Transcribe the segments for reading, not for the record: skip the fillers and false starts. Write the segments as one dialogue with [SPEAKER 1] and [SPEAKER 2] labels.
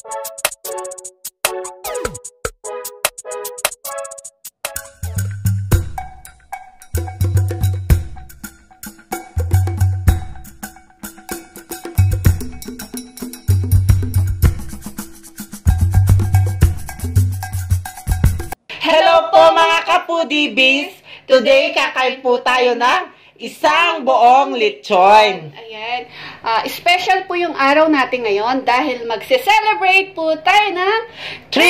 [SPEAKER 1] Hello po mga kapudibis! Today kakain po tayo ng isang buong lechon.
[SPEAKER 2] Ayan. Special po yung araw natin ngayon dahil magse-celebrate po tayo ng
[SPEAKER 1] 3,000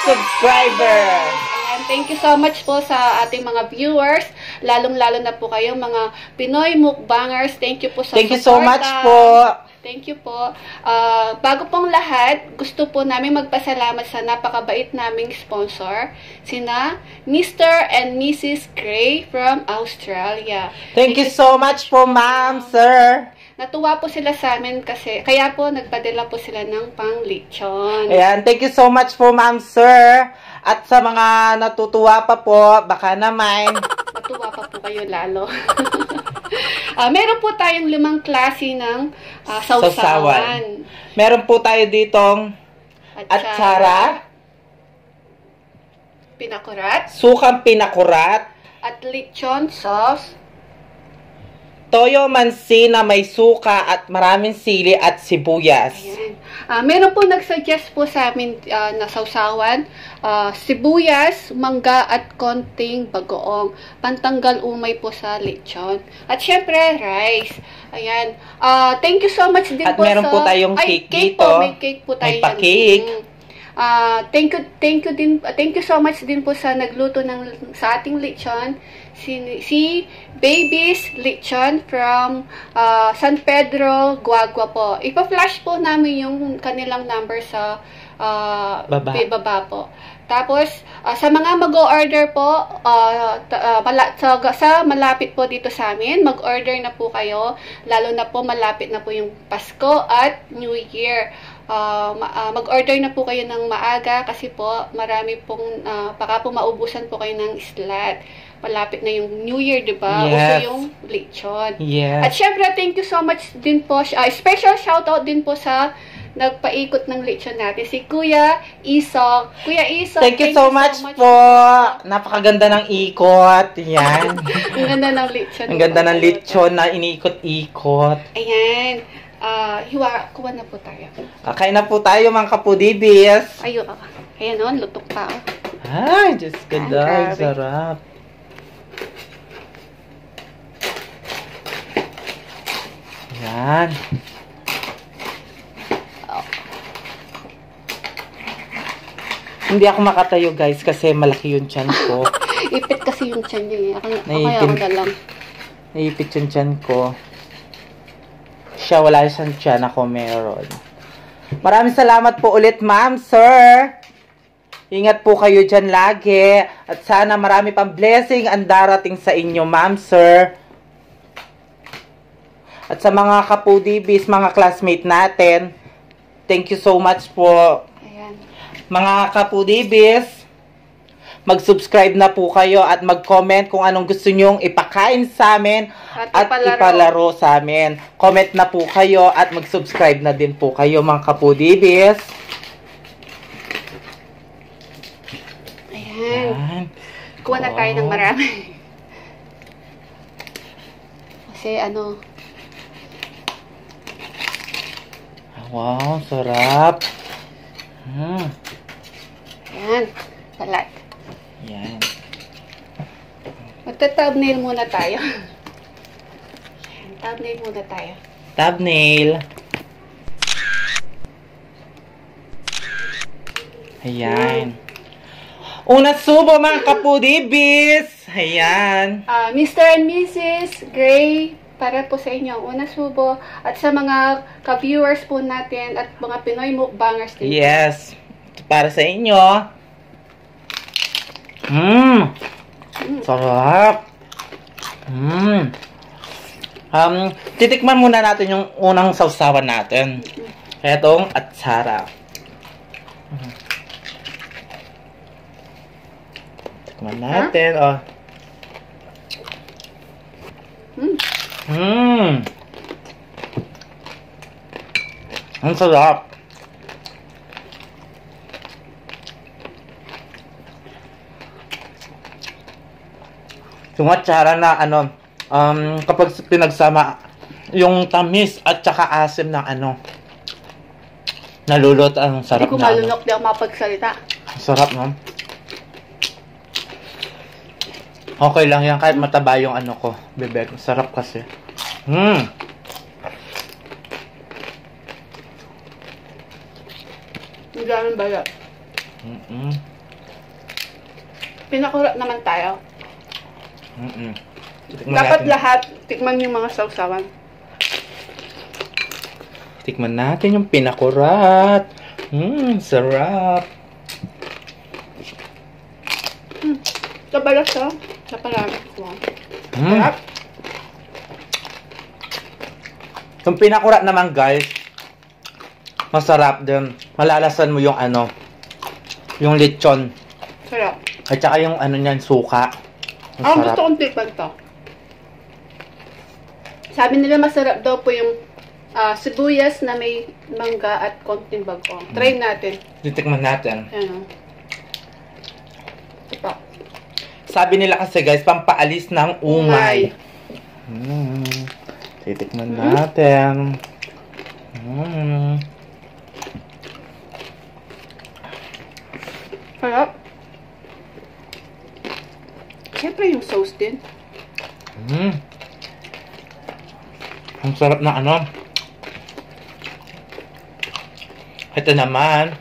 [SPEAKER 1] subscribers!
[SPEAKER 2] Ayan. Thank you so much po sa ating mga viewers. Lalong-lalo na po kayo mga Pinoy mukbangers. Thank you po sa
[SPEAKER 1] Thank you so much po.
[SPEAKER 2] Thank you po. Bago pong lahat, gusto po namin magpasalamat sa napakabait naming sponsor, sina Mr. and Mrs. Gray from Australia.
[SPEAKER 1] Thank you so much po, ma'am, sir.
[SPEAKER 2] Natuwa po sila sa amin kasi, kaya po nagpadala po sila ng pang-lechon.
[SPEAKER 1] Ayan, thank you so much po, ma'am, sir. At sa mga natutuwa pa po, baka naman.
[SPEAKER 2] Natuwa pa po kayo lalo. Meron po tayong 5 klase ng sausawan.
[SPEAKER 1] Meron po tayo ditong atsara,
[SPEAKER 2] pinakurat,
[SPEAKER 1] sukang pinakurat,
[SPEAKER 2] at lechon sauce,
[SPEAKER 1] toyo mansi na may suka at maraming sili at sibuyas.
[SPEAKER 2] Ayan. Meron po nagsuggest po sa amin na sausawan, sibuyas, mangga at konting bagoong. Pantanggal umay po sa lechon. At syempre, rice. Ayan. Thank you so much din
[SPEAKER 1] at
[SPEAKER 2] po sa...
[SPEAKER 1] At meron po tayong cake dito.
[SPEAKER 2] Po, may cake po tayo.
[SPEAKER 1] May pa-cake.
[SPEAKER 2] Thank you so much din po sa nagluto sa ating lechon. Si Baby's Lechon from San Pedro, Guagua po. Ipa-flash po namin yung kanilang number sa baba po. Tapos, sa mga mag-o-order po, sa malapit po dito sa amin, mag-order na po kayo. Lalo na po, malapit na po yung Pasko at New Year. Mag-order na po kayo ng maaga kasi po, marami pong, baka po maubusan po kayo ng slot. Malapit na yung New Year, di ba?
[SPEAKER 1] Yes.
[SPEAKER 2] Uso yung lechon.
[SPEAKER 1] Yes.
[SPEAKER 2] At syempre, thank you so much din po. Special shoutout din po sa nagpaikot ng lechon natin, si Kuya Isok. Kuya Isok,
[SPEAKER 1] thank you so much po. Napakaganda ng ikot. Yan.
[SPEAKER 2] Ang ganda ng lechon.
[SPEAKER 1] Ang ganda ng lechon na iniikot-ikot.
[SPEAKER 2] Ayan. Kuha na po tayo.
[SPEAKER 1] Kain na po tayo mga kapudibis.
[SPEAKER 2] Ayun. Ayan o, lutok pa.
[SPEAKER 1] Ay, Diyos ko daw. Sarap. Yan. Hindi ako makatayo guys kasi malaki yung tiyan ko.
[SPEAKER 2] Ipit kasi yung tiyan niya. Kaya ako na lang.
[SPEAKER 1] Naipit yung tiyan ko. Siya wala siyang tiyan, ako meron. Maraming salamat po ulit ma'am, sir. Ingat po kayo dyan lagi. At sana marami pang blessing ang darating sa inyo ma'am, sir. At sa mga kapudibis, mga classmate natin, thank you so much po.
[SPEAKER 2] Ayan.
[SPEAKER 1] Mga kapudibis, mag-subscribe na po kayo at mag-comment kung anong gusto nyong ipakain sa amin at ipalaro sa amin. Comment na po kayo at mag-subscribe na din po kayo mga kapudibis.
[SPEAKER 2] Ayan. Kuha na tayo ng marami. Kasi
[SPEAKER 1] wow, sarap.
[SPEAKER 2] Ayan, balat.
[SPEAKER 1] Yan.
[SPEAKER 2] Magta-thumbnail muna tayo. Ayan, thumbnail muna tayo.
[SPEAKER 1] Thumbnail. Ayan. Una subo mga kapudibis. Ayan.
[SPEAKER 2] Mr. and Mrs. Gray, para po sa inyo ang unang subo at sa mga ka-viewers po natin at mga Pinoy mukbangers din.
[SPEAKER 1] Yes. Para sa inyo. Sarap. Titikman muna natin yung unang sausawan natin. Etong atsara. Tikman natin. Oh. Ang sarap. Yung atsara na ano, kapag pinagsama yung tamis at saka asim ng ano, nalulot, ang sarap
[SPEAKER 2] Hindi ko
[SPEAKER 1] na
[SPEAKER 2] malunok, di ako mapagsalita.
[SPEAKER 1] Sarap, no? Okay lang yan, kahit mataba yung ano ko, bebek. Sarap kasi.
[SPEAKER 2] Ang daming balat. Pinakurat naman tayo. Dapat lahat tikman yung mga sausawan.
[SPEAKER 1] Tikman natin yung pinakurat. Sarap.
[SPEAKER 2] Kabalas to. Napalamit ko. Sarap.
[SPEAKER 1] Yung pinakurat naman, guys, masarap din. Malalasan mo yung ano, yung lechon.
[SPEAKER 2] Sarap.
[SPEAKER 1] At saka yung ano niyan, suka.
[SPEAKER 2] Ang gusto kong tikman to. Sabi nila masarap daw po yung sibuyas na may mangga at konting bagong. Try natin.
[SPEAKER 1] Titikman natin.
[SPEAKER 2] Ayan o. Ito.
[SPEAKER 1] Sabi nila kasi, guys, pampaalis ng umay. Titikman natin.
[SPEAKER 2] Sarap. Siyempre yung sauce din.
[SPEAKER 1] Ang sarap na ano. Ito naman,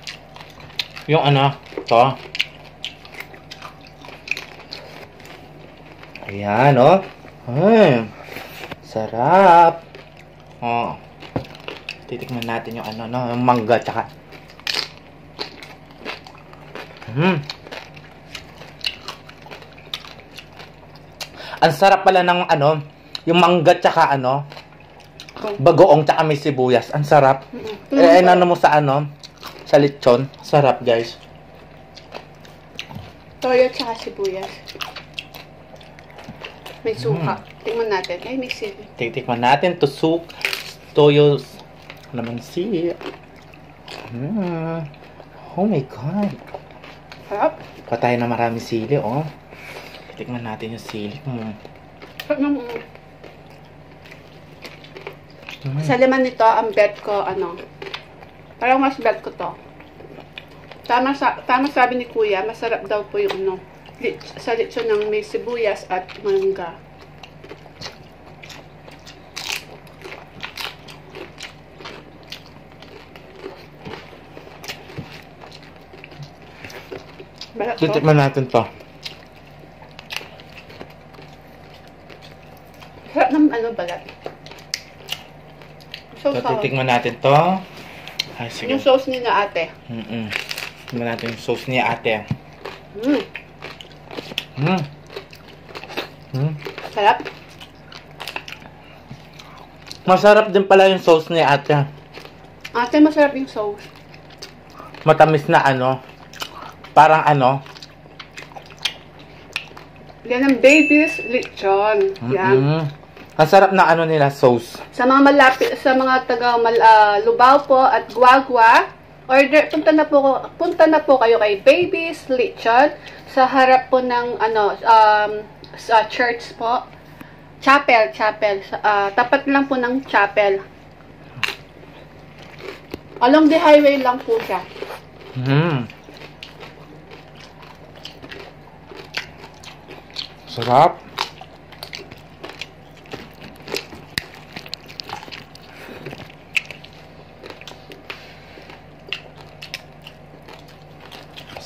[SPEAKER 1] yung ano, to. Ayan, oh. Sarap. Oh. Titikman natin yung ano, no, yung mangga, tsaka. Ang sarap pala ng ano, yung mangga tsaka ano, bagoong tsaka may sibuyas. Ang sarap. Ano mo sa ano, sa lechon. Sarap, guys.
[SPEAKER 2] Toyo tsaka sibuyas. May suka. Tingnan natin. Ay, may sili.
[SPEAKER 1] Tikman natin. Tusuk. Toyo. Lamansi. Oh my God.
[SPEAKER 2] Sarap.
[SPEAKER 1] Patay na marami sili, oh. Tikman natin yung sili.
[SPEAKER 2] Sarap ng Sa laman nito, ang bet ko, ano, parang mas bet ko to. Tama sabi ni Kuya, masarap daw po yung, ano, sa lechon ng may sibuyas at mangga. Balat to.
[SPEAKER 1] Titikman natin to.
[SPEAKER 2] Sarap ng, ano, balat.
[SPEAKER 1] So, titikman natin to. Ay, sige.
[SPEAKER 2] Yung sauce ni na ate.
[SPEAKER 1] Titikman natin yung sauce ni ate.
[SPEAKER 2] Sarap.
[SPEAKER 1] Masarap din pala yung sauce ni ate.
[SPEAKER 2] Ate, masarap yung sauce.
[SPEAKER 1] Matamis na ano. Parang ano.
[SPEAKER 2] Yan ang baby's lechon. Yan.
[SPEAKER 1] Ang sarap na ano nila, sauce.
[SPEAKER 2] Sa mga malapit, sa mga taga Lubao po at Guagua, order, punta na po kayo kay Baby's Lechon sa harap po ng ano, sa church po. Chapel. Tapat lang po ng chapel. Along the highway lang po siya.
[SPEAKER 1] Sarap.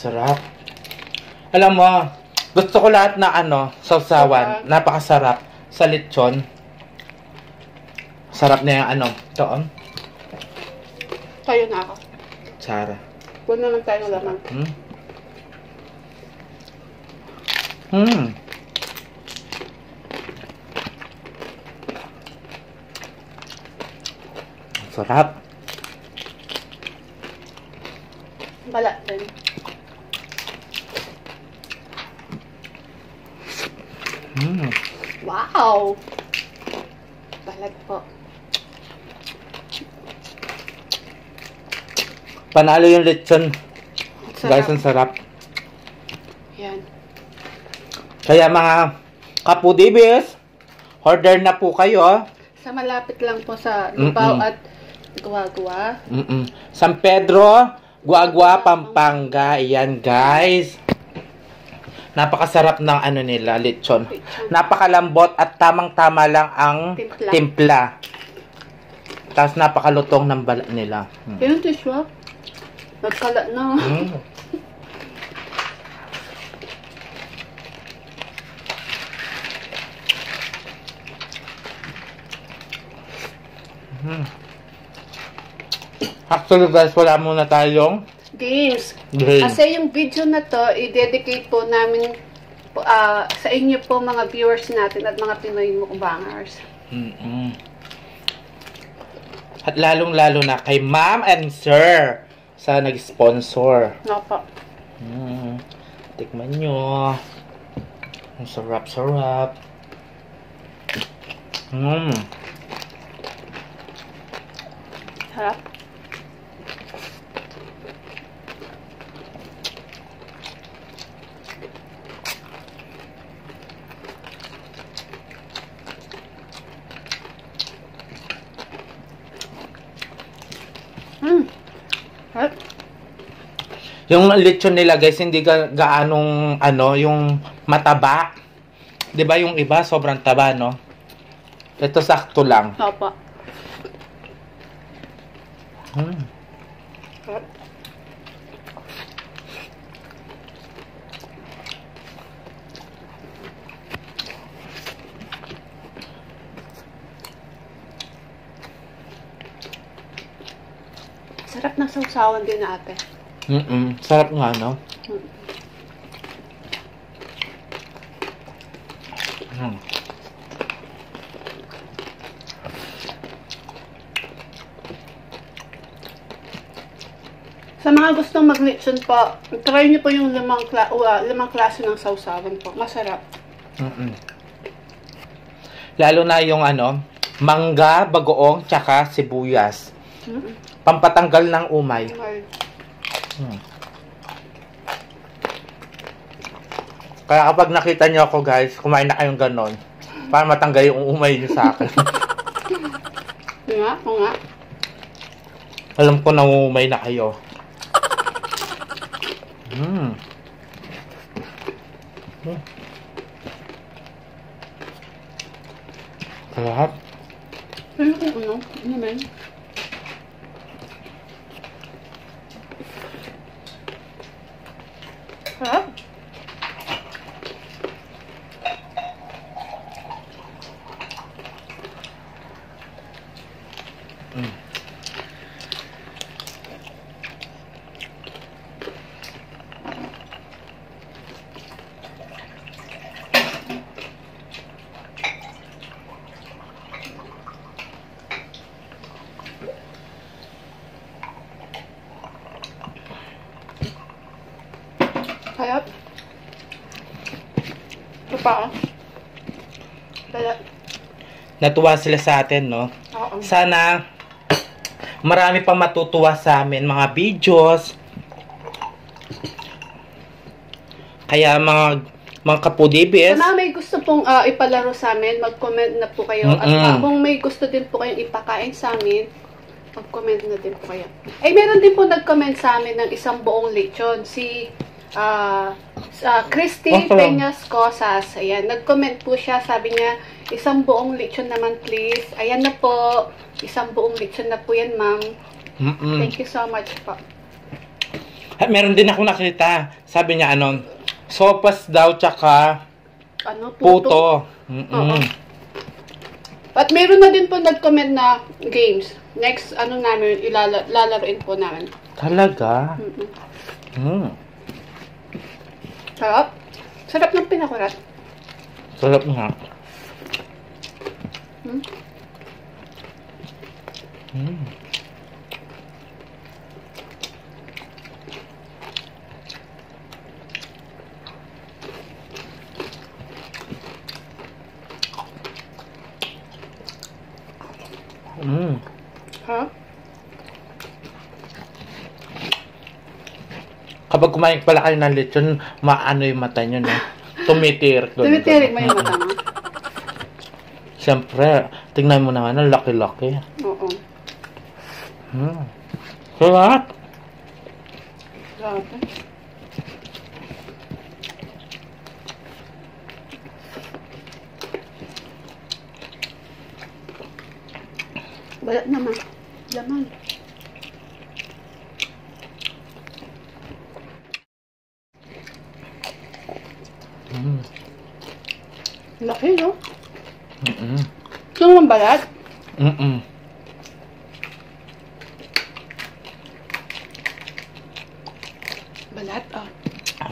[SPEAKER 1] Sarap. Alam mo, gusto ko lahat na ano, sausawan. Napakasarap. Sa lechon. Sarap na yung ano. Ito,
[SPEAKER 2] Tayo na ako.
[SPEAKER 1] Tsara.
[SPEAKER 2] Huwag naman tayo laman.
[SPEAKER 1] Sarap.
[SPEAKER 2] Balat din. Wow! Balat po.
[SPEAKER 1] Panalo yung lechon.
[SPEAKER 2] Sarap.
[SPEAKER 1] Guys, ang sarap.
[SPEAKER 2] Yan.
[SPEAKER 1] Kaya mga Kapudibis, order na po kayo.
[SPEAKER 2] Sa malapit lang po sa Lubao at Guagua.
[SPEAKER 1] San Pedro, Guagua, Pampanga. Ayan, guys. Napakasarap ng ano nila, lechon. Napakalambot at tamang-tama lang ang timpla. Tapos napakalutong ng balat nila.
[SPEAKER 2] Yung tissue, nagkalat na.
[SPEAKER 1] Actually guys, wala muna tayong
[SPEAKER 2] Games.
[SPEAKER 1] game.
[SPEAKER 2] Kasi yung video na to, i-dedicate po namin sa inyo po mga viewers natin at mga Pinoy mukbangers.
[SPEAKER 1] At lalong-lalo na kay Ma'am and Sir sa nag-sponsor.
[SPEAKER 2] Opo.
[SPEAKER 1] Tikman nyo. Ang sarap-sarap.
[SPEAKER 2] Sarap. Sarap.
[SPEAKER 1] Yung lechon nila guys, hindi gaanong ano, yung mataba. 'Di ba yung iba sobrang taba, no? Ito sakto lang.
[SPEAKER 2] Opo. Sarap. Sarap ng sausawan din ate.
[SPEAKER 1] Sarap nga, no?
[SPEAKER 2] Sa mga gustong mag-lechon po, try nyo po yung limang klase ng sausawan po. Masarap.
[SPEAKER 1] Lalo na yung ano, mangga, bagoong, tsaka sibuyas. Pampatanggal ng umay. Kaya kapag nakita nyo ako guys, kumain na kayong ganon. Para matanggal yung umay nyo sa akin.
[SPEAKER 2] Oo nga.
[SPEAKER 1] Alam ko na umay na kayo. Sarap.
[SPEAKER 2] Ano man? Sarap. Sarap. Ito pa, Sarap.
[SPEAKER 1] Natuwa sila sa atin, no?
[SPEAKER 2] Oo.
[SPEAKER 1] Sana marami pang matutuwa sa amin, mga videos. Kaya mga kapudibis.
[SPEAKER 2] Kung may gusto pong ipalaro sa amin, mag-comment na po kayo. At kung may gusto din po kayong ipakain sa amin, mag-comment na din po kayo. Eh, meron din po nag-comment sa amin ng isang buong lechon. Si Christy Peñas Cosas. Ayan, nag-comment po siya. Sabi niya, isang buong lechon naman please. Ayan na po. Isang buong lechon na po yan, ma'am. Thank you so much po.
[SPEAKER 1] At meron din ako nakita. Sabi niya, sopas daw, tsaka puto.
[SPEAKER 2] At meron na din po nag-comment na games. Next, namin, lalaroin po namin.
[SPEAKER 1] Talaga?
[SPEAKER 2] Sarap. Sarap ng pinakurat.
[SPEAKER 1] Sarap nga.
[SPEAKER 2] Ha?
[SPEAKER 1] Kapag kumain pala kayo ng lechon, maano yung mata nyo, no? Tumitirik.
[SPEAKER 2] Tumitirik mo yung mata mo?
[SPEAKER 1] Siyempre, tingnan mo naman, ang laki-laki.
[SPEAKER 2] Oo.
[SPEAKER 1] Sarap.
[SPEAKER 2] Grabe. Balat naman. Laman. Laki, no? Ito naman balat? Balat, oh.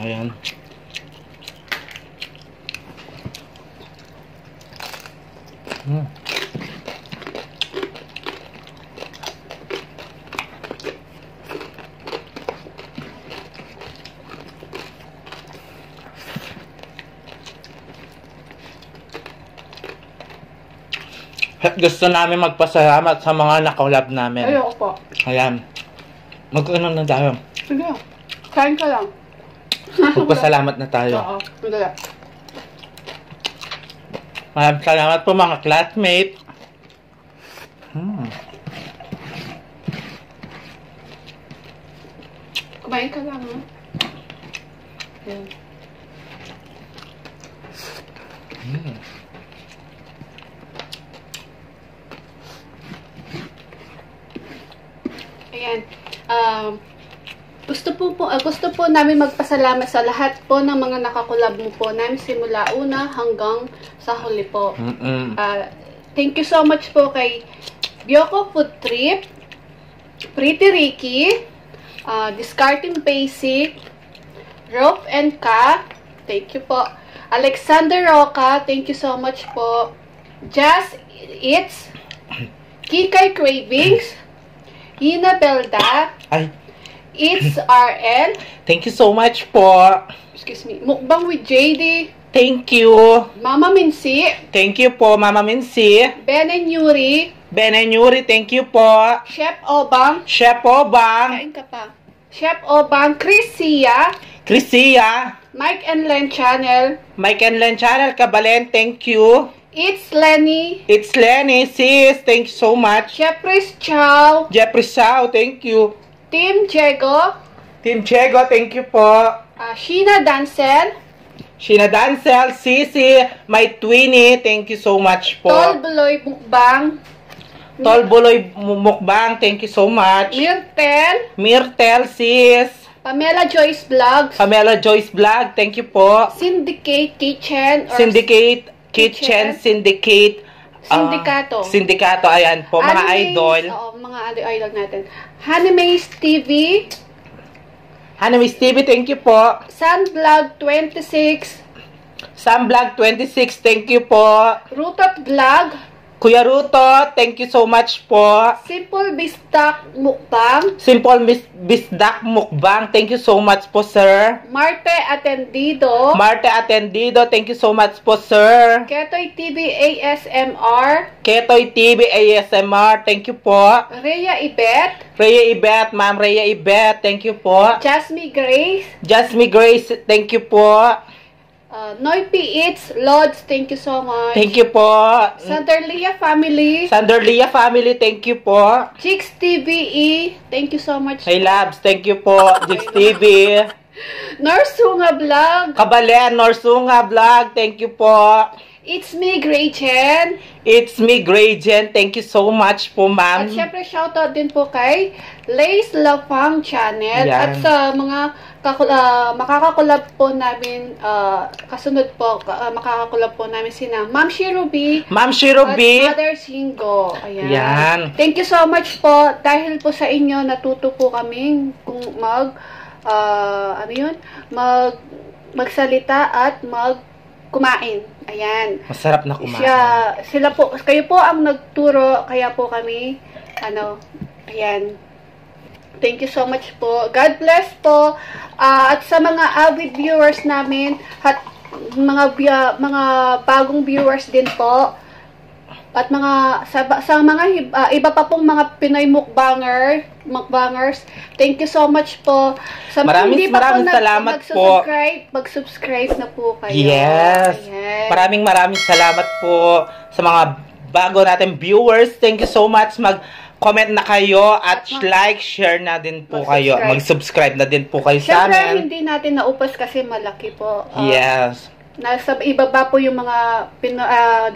[SPEAKER 1] Ayan. Gusto namin magpasalamat sa mga nakolab namin.
[SPEAKER 2] Ayoko po.
[SPEAKER 1] Ayan. Mag-ano na tayo.
[SPEAKER 2] Sige. Kain ka lang.
[SPEAKER 1] Magpasalamat na tayo.
[SPEAKER 2] Oo. Madala.
[SPEAKER 1] Maraming salamat po mga classmate.
[SPEAKER 2] Kumain ka lang, ha? Ayan. Ayan. Gusto po namin magpasalamat sa lahat po ng mga nakakulab mo po namin simula una hanggang sa huli po. Thank you so much po kay Bioko Food Trip, Pretty Ricky, Discarding Basic, Rope and Ka, thank you po. Alexander Roca, thank you so much po. Just Eats, Kikay Cravings, Ina Belda, It's RL,
[SPEAKER 1] thank you so much po.
[SPEAKER 2] excuse me, Mukbang with JD,
[SPEAKER 1] Thank you.
[SPEAKER 2] Mama Minsi,
[SPEAKER 1] Thank you po, Mama Minsi.
[SPEAKER 2] Ben and Yuri,
[SPEAKER 1] Ben and Yuri, thank you po.
[SPEAKER 2] Chef Obang,
[SPEAKER 1] Chef Obang.
[SPEAKER 2] kain ka pa. Chef Obang, Chris Sia,
[SPEAKER 1] Chrisia.
[SPEAKER 2] Mike and Len Channel,
[SPEAKER 1] Mike and Len Channel Kabalen, thank you.
[SPEAKER 2] It's Lenny,
[SPEAKER 1] It's Lenny, sis. Thank you so much.
[SPEAKER 2] Chef Chris Chow,
[SPEAKER 1] Jeffrey Sao, thank you.
[SPEAKER 2] Team Diego,
[SPEAKER 1] Team Chego, thank you po.
[SPEAKER 2] Sheena Dancel,
[SPEAKER 1] Sheena Dancel, Sisi, my Twinnie, thank you so much po.
[SPEAKER 2] Tol Beloy Mukbang,
[SPEAKER 1] Tol Buloy Mukbang, thank you so much.
[SPEAKER 2] Myrtle,
[SPEAKER 1] Myrtle, sis.
[SPEAKER 2] Pamela Joyce Vlogs,
[SPEAKER 1] Pamela Joyce Vlog, thank you po.
[SPEAKER 2] Syndicate Kitchen, or
[SPEAKER 1] Syndicate, Kitchen, Syndicate.
[SPEAKER 2] Sindikato.
[SPEAKER 1] Sindikato, ayan po, mga
[SPEAKER 2] Animes,
[SPEAKER 1] idol.
[SPEAKER 2] Oo, mga idol natin. Hanimaze TV,
[SPEAKER 1] Hanamis TV, thank you po.
[SPEAKER 2] Sunvlog 26,
[SPEAKER 1] Sam Vlog 26, thank you po.
[SPEAKER 2] Rutot Vlog,
[SPEAKER 1] Kuya Ruto, thank you so much po.
[SPEAKER 2] Simple Bistak Mukbang,
[SPEAKER 1] Simple Bisdak Mukbang, thank you so much po, sir.
[SPEAKER 2] Marte Atendido,
[SPEAKER 1] Marte Atendido, thank you so much po, sir.
[SPEAKER 2] Ketoy TV ASMR,
[SPEAKER 1] Ketoy TV ASMR, thank you po.
[SPEAKER 2] Rhea Ibet,
[SPEAKER 1] Rhea Ibet, Ma'am Rhea Ibet, thank you po.
[SPEAKER 2] Jasmine Grace,
[SPEAKER 1] Jasmine Grace, thank you po.
[SPEAKER 2] Noipi Eats, Lods, thank you so much.
[SPEAKER 1] Thank you po.
[SPEAKER 2] Sanderlia Family,
[SPEAKER 1] Sanderlia Family, thank you po.
[SPEAKER 2] Chicks TVE, thank you so much.
[SPEAKER 1] Hey Labs, thank you po. Jix TV.
[SPEAKER 2] Norsunga Vlog,
[SPEAKER 1] Kabalen, Norsunga Vlog, thank you po.
[SPEAKER 2] It's me, Gretchen.
[SPEAKER 1] It's me, Gradient. Thank you so much po, ma'am.
[SPEAKER 2] At syempre, shoutout din po kay Lace Lafang Channel.
[SPEAKER 1] Yan.
[SPEAKER 2] At sa mga makakakulab po namin, kasunod po, makakakulab po namin sina Ma'am Shirubi.
[SPEAKER 1] Ma'am Shirubi.
[SPEAKER 2] At Mother Singo. Ayan.
[SPEAKER 1] Yan.
[SPEAKER 2] Thank you so much po. Dahil po sa inyo, natuto po kami kung magsalita at kumain. Ayan.
[SPEAKER 1] Masarap na kumain.
[SPEAKER 2] Sila po, kayo po ang nagturo, kaya po kami, ayan. Thank you so much po. God bless po. At sa mga avid viewers namin, at mga bagong viewers din po, at mga sa mga iba pa pong mga Pinoy mukbangers. Thank you so much po. Sa mga hindi pa po
[SPEAKER 1] salamat po.
[SPEAKER 2] Mag-subscribe na po kayo.
[SPEAKER 1] Yes. Ayan. Maraming salamat po sa mga bago natin viewers. Thank you so much. Mag-comment na kayo at like, share na din po kayo. Mag-subscribe na din po kayo sa amin.
[SPEAKER 2] Siyempre, hindi natin naupas kasi malaki po.
[SPEAKER 1] Yes.
[SPEAKER 2] Nasa ibaba po yung mga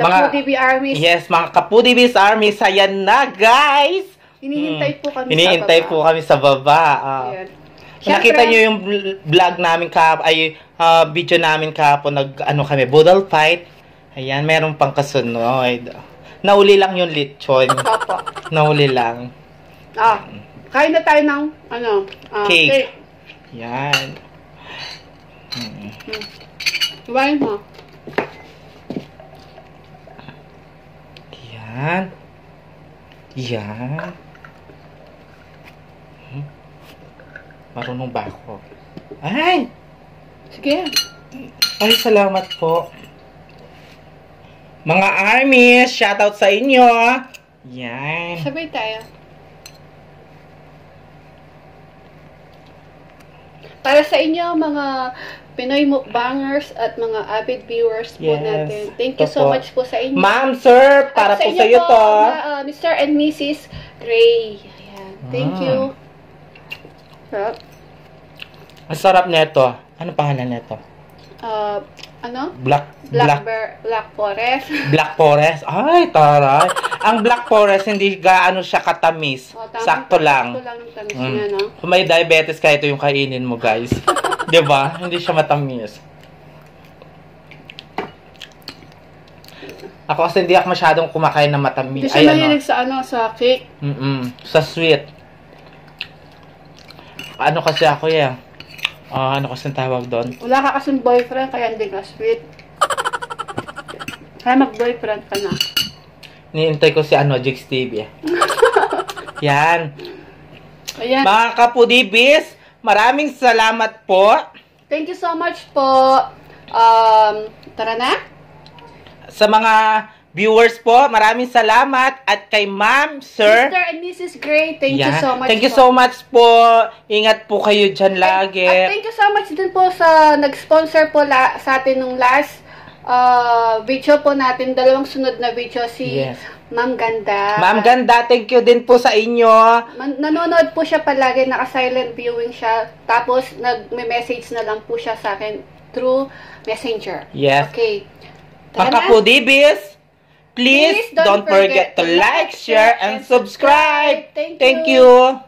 [SPEAKER 2] Kapudibis Armies.
[SPEAKER 1] Yes, mga Kapudibis Armies. Ayan na, guys!
[SPEAKER 2] Hinihintay po kami
[SPEAKER 1] Hinihintay po kami sa baba. Nakita nyo yung vlog namin video namin kahapon, kami, Budol Fight. Ayan, meron pang kasunod. Nauli lang yung lechon. Nauli lang.
[SPEAKER 2] Kain na tayo ng, cake.
[SPEAKER 1] Yan.
[SPEAKER 2] Iwain mo.
[SPEAKER 1] Yan. Marunong ba ako? Ay!
[SPEAKER 2] Sige.
[SPEAKER 1] Ay, salamat po. Mga armies, shoutout sa inyo. Yan.
[SPEAKER 2] Sabay tayo. Para sa inyo, mga Pinoy mukbangers at mga avid viewers po natin. Thank you so much po sa inyo.
[SPEAKER 1] Ma'am, sir, para po sa iyo to.
[SPEAKER 2] Mr. and Mrs. Gray. Ayan. Thank you. Sarap.
[SPEAKER 1] Ang sarap nito. Ano pangalan nito?
[SPEAKER 2] Black Forest.
[SPEAKER 1] Black Forest. Ay, taray. Ang Black Forest, hindi gaano siya katamis. Sakto lang.
[SPEAKER 2] Sakto lang yung tamis niya, no?
[SPEAKER 1] Kung may diabetes ka, ito yung kainin mo, guys. Diba? Hindi siya matamis. Ako kasi hindi ako masyadong kumakain na matamis.
[SPEAKER 2] Hindi siya mahilig sa cake.
[SPEAKER 1] Sa sweet. Ano kasi ako ano kasi tawag doon?
[SPEAKER 2] Wala ka kasing boyfriend, kaya hindi ka sweet. Kaya mag-boyfriend ka na.
[SPEAKER 1] Niintay ko si Jigs TV. Yan.
[SPEAKER 2] Ayan.
[SPEAKER 1] Mga Kapudibis, maraming salamat po.
[SPEAKER 2] Thank you so much po. Tara na.
[SPEAKER 1] Sa mga viewers po, maraming salamat. At kay Ma'am, Sir.
[SPEAKER 2] Mr. and Mrs. Gray, thank you so much.
[SPEAKER 1] Thank you so much po. Ingat po kayo dyan lagi.
[SPEAKER 2] At thank you so much din po sa nag-sponsor po sa atin nung last video po natin. Dalawang sunod na video si Ma'am Ganda. Ma'am
[SPEAKER 1] Ganda, thank you din po sa inyo.
[SPEAKER 2] Nanonood po siya palagi, naka-silent viewing siya. Tapos, nag-message na lang po siya sa akin through Messenger.
[SPEAKER 1] Yes.
[SPEAKER 2] Okay.
[SPEAKER 1] Mga Kapudibis, please don't forget to like, share, and subscribe. Thank you.